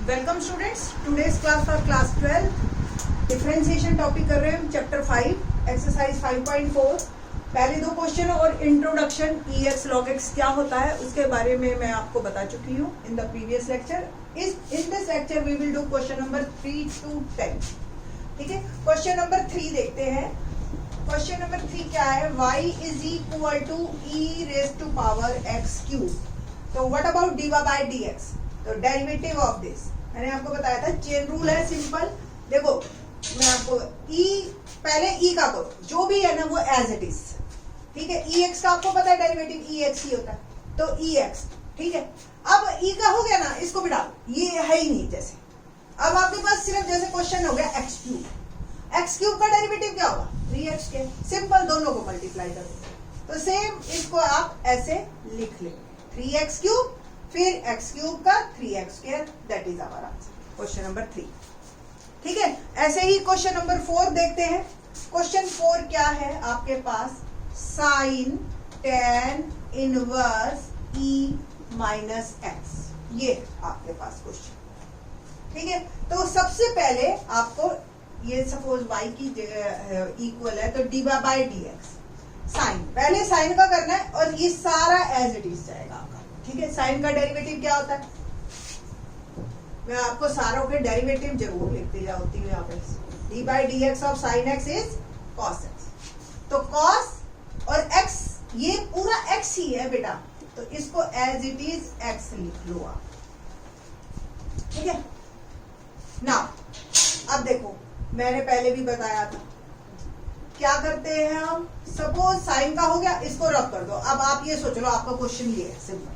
Welcome students, today's class for class 12 differentiation topic कर रहे हैं चैप्टर 5 एक्सरसाइज 5.4। पहले दो क्वेश्चन और इंट्रोडक्शन EX log x क्या होता है उसके बारे में मैं आपको बता चुकी हूँ in the previous lecture. In this lecture we will do question number 3 to 10। ठीक है, क्वेश्चन नंबर 3 देखते हैं। क्वेश्चन नंबर 3 क्या है? y is equal to e raise to power x क्यूब। तो what about dy by dx? तो derivative of this मैंने आपको बताया था, चेन रूल है सिंपल। देखो मैं आपको पहले e का करो, जो भी है ना वो एज इट इज। ठीक है, ex का आपको पता है डेरिवेटिव ex ही होता है, तो ex। ठीक है, अब e का हो गया ना, इसको भी डालो, ये है ही नहीं जैसे। अब आपके पास सिर्फ जैसे क्वेश्चन हो गया x क्यूब का डेरिवेटिव क्या होगा? 3x के। सिंपल, दोनों को मल्टीप्लाई करो तो सेम इसको आप ऐसे लिख लेंगे, 3x क्यूब फिर x क्यूब का 3x square, that is our answer, question number 3। ठीक है, ऐसे ही क्वेश्चन नंबर 4 देखते हैं। क्वेश्चन 4 क्या है आपके पास? Sine tan inverse e minus x, ये आपके पास क्वेश्चन। ठीक है, तो सबसे पहले आपको ये सपोज y की इक्वल है तो dy by dx, साइन पहले साइन का करना है और ये सारा एज इट इज जाएगा आपका। ठीक है, साइन का डेरिवेटिव क्या होता है? मैं आपको सारों के डेरिवेटिव जरूर लिखती जाती हूँ यहाँ पे। D by d x of sine x is cos x, तो कॉस और x ये पूरा x ही है बेटा, तो इसको एज इट इज x लिख लो आप। ठीक है ना, अब देखो मैंने पहले भी बताया था क्या करते हैं हम। सपोज साइन का हो गया, इसको रब कर दो। अब आप ये सोच लो, आपका क्वेश्चन ये है सिंपल।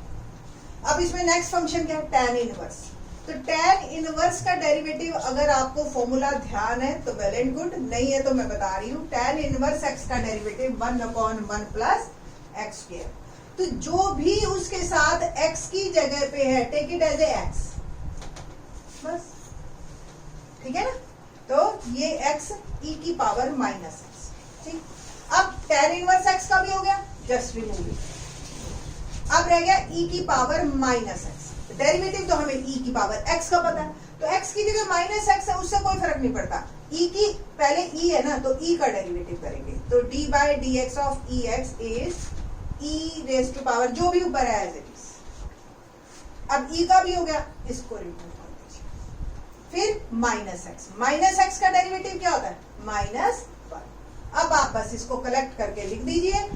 अब इसमें नेक्स्ट फंक्शन क्या है? tan inverse. तो tan इनवर्स का डेरिवेटिव अगर आपको फॉर्मूला ध्यान है तो वेल एंड गुड, नहीं है तो मैं बता रही हूँ, tan इनवर्स x का डेरिवेटिव 1/1 प्लस एक्स स्क्वायर। तो जो भी उसके साथ x की जगह पे है, take it as a x बस। ठीक है ना, तो ये x e की पावर माइनस एक्स। ठीक, अब tan इनवर्स x का भी हो गया, जस्ट रिमूव इट। अब रह गया e की पावर माइनस एक्स। डेरिवेटिव तो हमें e की पावर x का पता है, तो x की जगह माइनस एक्स है, उससे कोई फर्क नहीं पड़ता। e की पहले e है ना, तो e का डेरिवेटिव करेंगे, तो d by d x of e x is e raise to power जो भी ऊपर है एज इट इज। अब e का भी हो गया, इसको रिमूव कर दीजिए। फिर माइनस एक्स का डेरिवेटिव क्या होता है? -1। अब आप बस इसको कलेक्ट करके लिख दीजिए,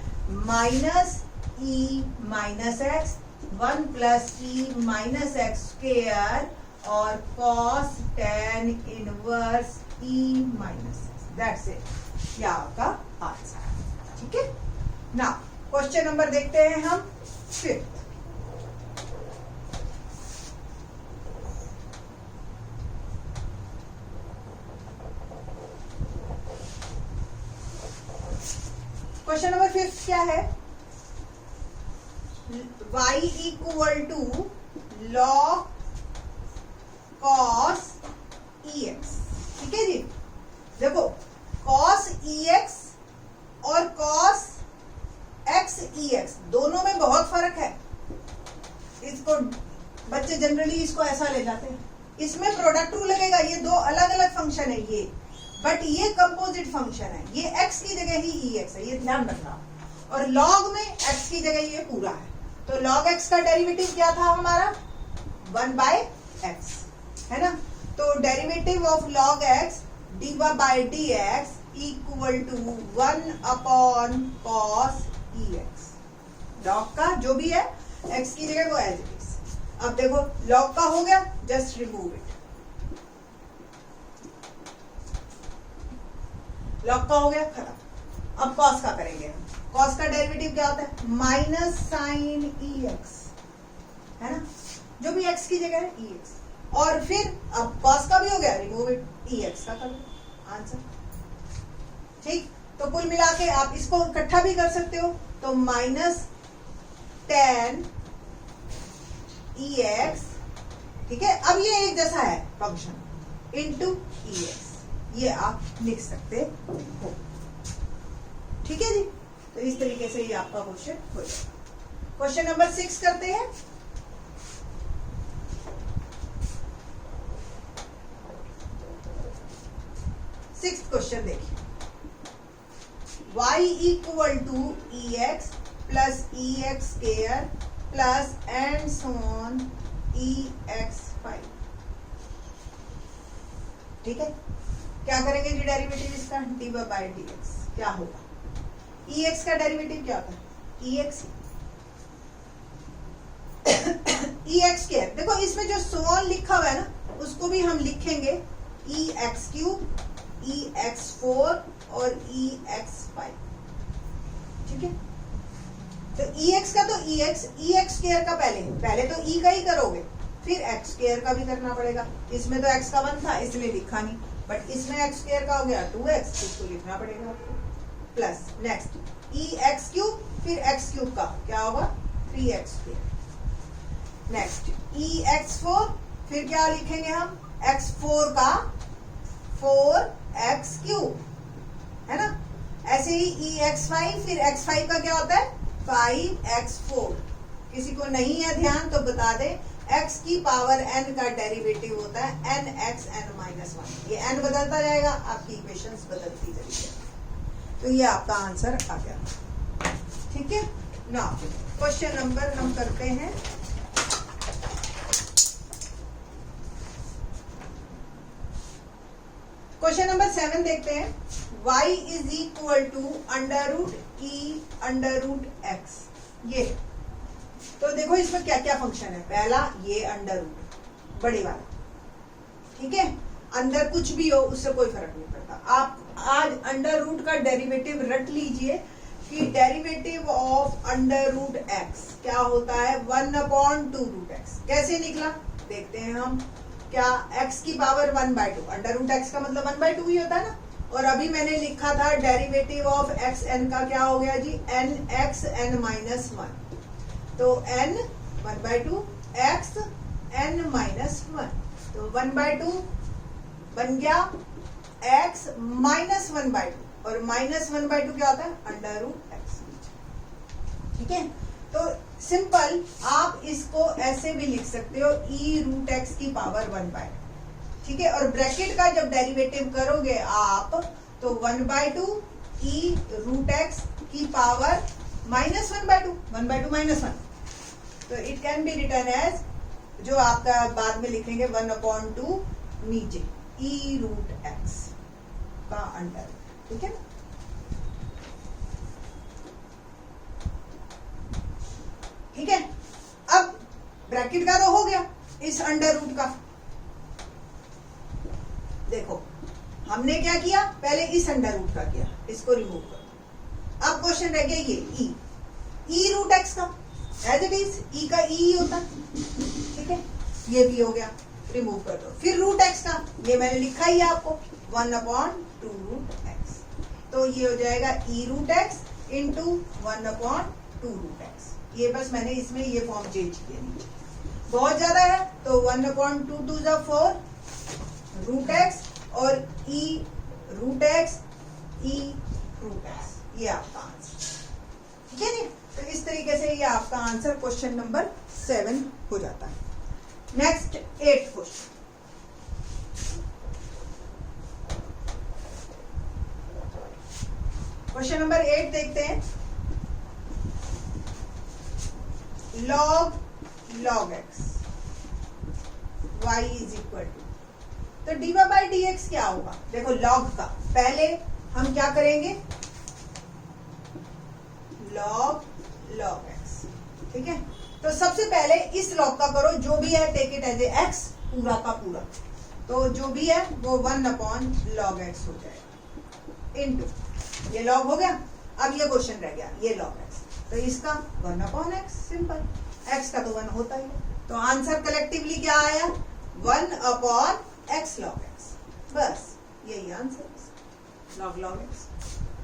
minus e minus x 1 plus e minus x square और cos tan inverse e minus x, that's it, ये आपका आंसर। ठीक है ना, क्वेश्चन नंबर देखते हैं हम 5th। क्वेश्चन नंबर 5 क्या है? y equal to log cos ex। ठीक है जी, देखो cos ex और cos x ex दोनों में बहुत फर्क है। इसको बच्चे जनरली इसको ऐसा ले जाते हैं, इसमें प्रोडक्ट रूल लगेगा, ये दो अलग अलग फंक्शन है ये, बट ये कंपोजिट फंक्शन है, ये x की जगह ही ex है, ये ध्यान रखना। और log में x की जगह ये पूरा है, तो log x का डेरिवेटिव क्या था हमारा? 1/x है ना, तो derivative of log x dy by dx equal to 1/cos ex। log का जो भी है x की जगह वो एज इट इज। अब देखो log का हो गया, जस्ट रिमूव इट। log का हो गया, खत्म। अब cos का करेंगे हम। cos का डेरिवेटिव क्या होता है? माइनस साइन ex है ना, जो भी x की जगह है ex। और फिर अब cos का भी हो गया, रिमूव इट, ex का करो, आंसर। ठीक, तो कुल मिला के आप इसको इकट्ठा भी कर सकते हो, तो माइनस tan ex। ठीक है, अब ये एक जैसा है फंक्शन इनटू ex, ये आप लिख सकते हो। ठीक है जी, तो इस तरीके से ये आपका क्वेश्चन हो जाएगा। क्वेश्चन नंबर 6 करते हैं। सिक्स्थ क्वेश्चन देखिए, y equal to e x plus e x square plus and so on e x 5। ठीक है, क्या करेंगे जी डेरिवेटिव इसका, डी बाई डी एक्स क्या होगा, ई एक्स का डेरिवेटिव क्या होता है e x e x square. देखो इसमें जो सोन लिखा हुआ है ना उसको भी हम लिखेंगे ई एक्स क्यूब, ई एक्स 4 और ई एक्स 5। ठीक है, तो ई एक्स का तो ई एक्स स्क्वायर का पहले तो ई का ही करोगे, फिर एक्स स्क्वायर का भी करना पड़ेगा। इसमें तो एक्स का 1 था इसलिए लिखा नहीं, बट इसमें एक्स स्क्वायर का हो गया 2x, इसको लिखना पड़ेगा आपको। प्लस नेक्स्ट ई एक्स क्यूब, फिर एक्स क्यूब का क्या होगा 3x स्क्वायर। नेक्स्ट ई एक्स 4, फिर क्या लिखेंगे हम x4 का 4x क्यूब, है ना। ऐसे ही ई एक्स 5, फिर x5 का क्या होता है 5x4। किसी को नहीं है ध्यान तो बता दें, x की पावर n का डेरिवेटिव होता है nx n-1। ये n बदलता जाएगा, आपकी इक्वेशंस बदलती जाएगी। तो ये आपका आंसर आ गया। ठीक है ना, क्वेश्चन नंबर हम करते हैं क्वेश्चन नंबर 7 देखते हैं। y is equal to under root e under root x. ये तो देखो इसमें क्या क्या फंक्शन है। पहला ये अंडर रूट बड़े वाला, ठीक है, अंदर कुछ भी हो उससे कोई फर्क नहीं पड़ता। आप आज अंडर रूट का डेरिवेटिव रट लीजिए कि derivative of under root x क्या होता है 1/2 रूट एक्स। कैसे निकला देखते हैं हम। क्या x की पावर 1/2, अंडर रूट एक्स का मतलब 1/2 ही होता है ना। और अभी मैंने लिखा था डेरिवेटिव ऑफ एक्स एन का क्या हो गया जी nx n-1। तो n 1/2 x n-1, तो 1/2 बन गया x -1/2, और -1/2 क्या होता है अंडर रूट एक्स। ठीक है, तो सिंपल आप इसको ऐसे भी लिख सकते हो ई रूट एक्स की पावर 1/2। ठीक है, और ब्रैकेट का जब डेरिवेटिव करोगे आप तो 1/2 ई रूट एक्स की पावर -1/2, 1/2 -1। तो it can be written as, जो आपका बाद में लिखेंगे 1/2 नीचे ई रूट एक्स का अंडर। ठीक है, ठीक है। अब ब्रैकेट का रो हो गया इस अंडर रूट का। देखो हमने क्या किया, पहले इस अंडर रूट का किया, इसको रिमूव करो। अब क्वेश्चन रह गया ये ई रूट एक्स का, एज इट इज ई का ई होता है। ठीक है, ये भी हो गया, रिमूव कर दो। फिर रूट एक्स का, ये मैंने लिखा ही है आपको 1/2 रूट एक्स। तो ये हो जाएगा e root x into 1/2 root x. ये बस मैंने इसमें ये फॉर्म चेंज किया, बहुत ज्यादा है तो 1/2 2 = 4 रूट एक्स और ई रूट एक्स ई रूट एक्स, ये आपका आंसर। ठीक है नी, तो इस तरीके से ये आपका आंसर क्वेश्चन नंबर 7 हो जाता है। Next 8th question. Question number 8 देखते हैं। log x y is equal to, तो dy बाई डी एक्स क्या होगा। देखो log का पहले हम क्या करेंगे log x। ठीक है, तो सबसे पहले इस log का करो, जो भी है take it as a x पूरा का पूरा, तो जो भी है वो 1/log x हो जाएगा इनटू ये log हो गया। अब ये क्वेश्चन रह गया ये log x, तो इसका 1/x सिंपल, x का तो 1 होता ही है। तो आंसर कलेक्टिवली क्या आया 1/x log x, बस यही आंसर log x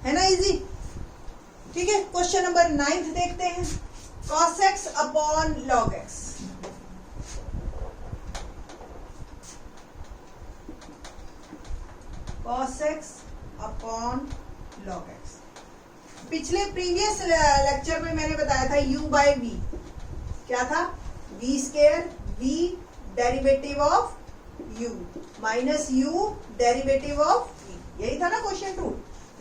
है ना, इजी। ठीक है, क्वेश्चन नंबर 9 देखते हैं। cos x upon log x। cos x upon log x। पिछले प्रीवियस लेक्चर में मैंने बताया था u बाई v क्या था, v² v derivative of u minus u derivative of v, यही था ना क्वेश्चन टू,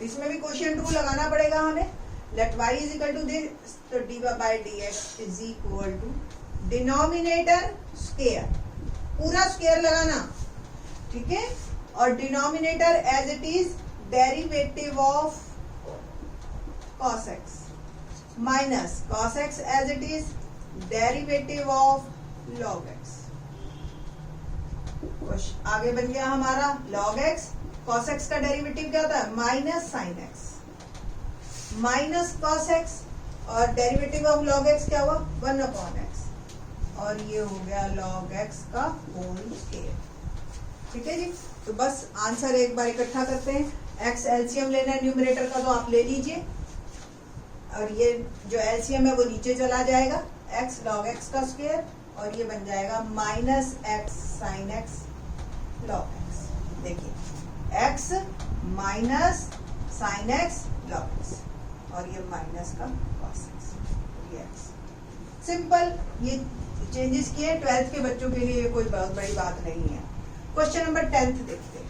इसमें भी क्वेश्चन टू लगाना पड़ेगा हमें। Let y is equal to this, तो dy by dx is equal to denominator square, पूरा स्क्वायर लगाना, ठीक है, और denominator as it is derivative of cos x minus cos x as it is derivative of log x। आगे बन गया हमारा log x, cos x का डेरिवेटिव क्या होता है minus sin x minus cos x, और डेरिवेटिव ऑफ log x क्या हुआ 1 अपॉन x, और ये हो गया log x का होल स्क्वायर। ठीक है जी, तो बस आंसर एक बार इकट्ठा करते हैं। x एलसीएम लेना है न्यूमरेटर का, तो आप ले लीजिए, और ये जो एलसीएम है वो नीचे चला जाएगा, x log x का स्क्वायर, और ये बन जाएगा minus x sin x log x। देखिए x minus sin x log x, और ये माइनस का cos x, ये x सिंपल। ये चेंजेस किए 12th के बच्चों के लिए कोई बहुत बड़ी बात नहीं है। क्वेश्चन नंबर 10th देखते हैं।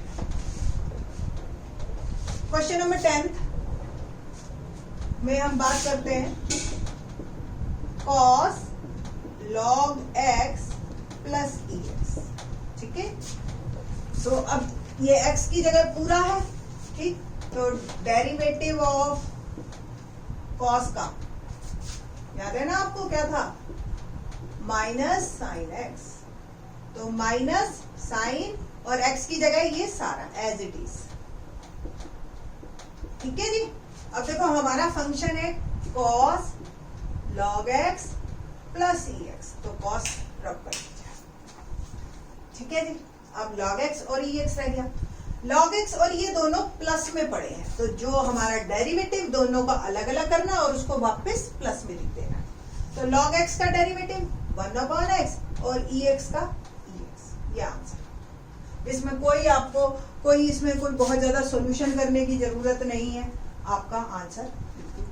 क्वेश्चन नंबर 10th में हम बात करते हैं cos log x plus ex। ठीक है, तो अब ये x की जगह पूरा है, ठीक, तो डेरिवेटिव ऑफ cos का याद है ना आपको क्या था माइनस साइन x, तो माइनस साइन और x की जगह ये सारा एज इट इज। ठीक है जी, अब देखो हमारा फंक्शन है cos log x plus ex, तो cos रब कर दीजिए। ठीक है जी, अब log x और ex रह गया। log x और ये दोनों प्लस में पड़े हैं, तो जो हमारा डेरिवेटिव दोनों का अलग अलग करना और उसको वापस प्लस में लिख देना। तो log x का डेरिवेटिव 1 अपॉन x और ex का ex, ये आंसर। इसमें कोई इसमें कोई बहुत ज्यादा सॉल्यूशन करने की जरूरत नहीं है, आपका आंसर बिल्कुल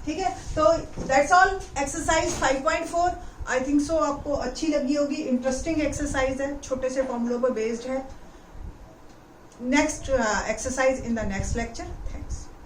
ठीक है। तो that's all exercise 5.4। I think so आपको अच्छी लगी होगी, इंटरेस्टिंग एक्सरसाइज है, छोटे से फॉर्मूलों पर बेस्ड है। Next exercise in the next lecture.